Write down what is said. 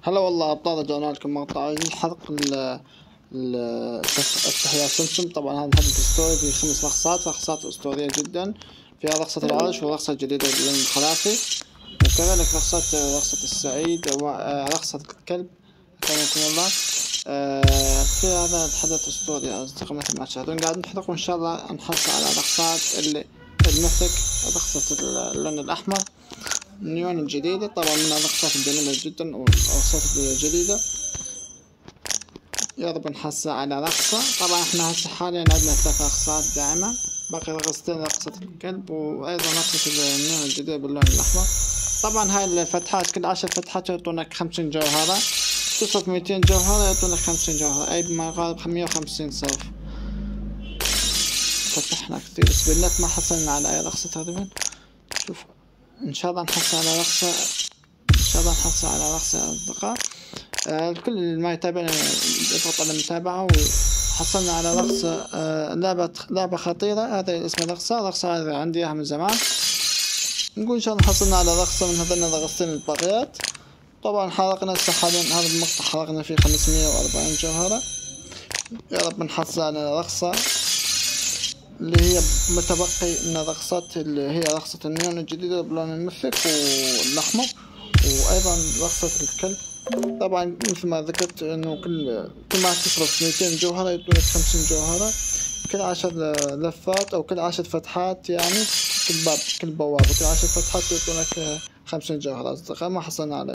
هلا والله أبطال، رجعنا لكم مقطع الحلق التحية سمسم. طبعا هذا الهدف الأسطوري في 5 رقصات أسطورية جدا، فيها رقصة العرش ورقصة جديدة باللون الخرافي، وكذلك رقصة السعيد ورقصة الكلب أكرمكم الله. في هذا الحدث الأسطوري أصدقاء مثل ما تشاهدون قاعد نحرق، وإن شاء الله نحصل على رقصات الميثك، رقصة اللون الأحمر النيون الجديدة، طبعا من الرقصات الجميلة جدا والرقصات الجديدة. يا رب نحصل على رقصة. طبعا احنا هسه حاليا عندنا 3 رقصات دائمة، باقي رقصتين، رقصة الكلب وأيضا رقصة النيون الجديدة باللون الأحمر. طبعا هاي الفتحات كل 10 فتحات يعطونك 50 جوهرة، تصرف 200 جوهرة يعطونك 50 جوهرة، أي بما يقارب 150 صرف. فتحنا كثير بس بالنت ما حصلنا على أي رقصة تقريبا. شوف إن شاء الله نحصل على رقصة، يا أصدقاء. الكل ما يتابعنا يضغط على المتابعة. وحصلنا على رقصة، لعبة خطيرة، هذا اسم الرقصة هذه عندي إياها من زمان. نقول إن شاء الله حصلنا على رقصة من هذين الرقصتين الباقيات. طبعا حرقنا حاليا هذا المقطع حرقنا فيه 540 جوهرة. يا رب نحصل على رقصة اللي هي متبقي من الرقصات، اللي هي رقصة النيون الجديدة بلون المفك والأحمر، وأيضا رقصة الكلب. طبعا مثل ما ذكرت انه كل ما تصرف 200 جوهرة يعطونك 50 جوهرة، كل 10 لفات او كل 10 فتحات، يعني كل بوابة كل 10 فتحات يعطونك 50 جوهرة. أصدقاء ما حصلنا على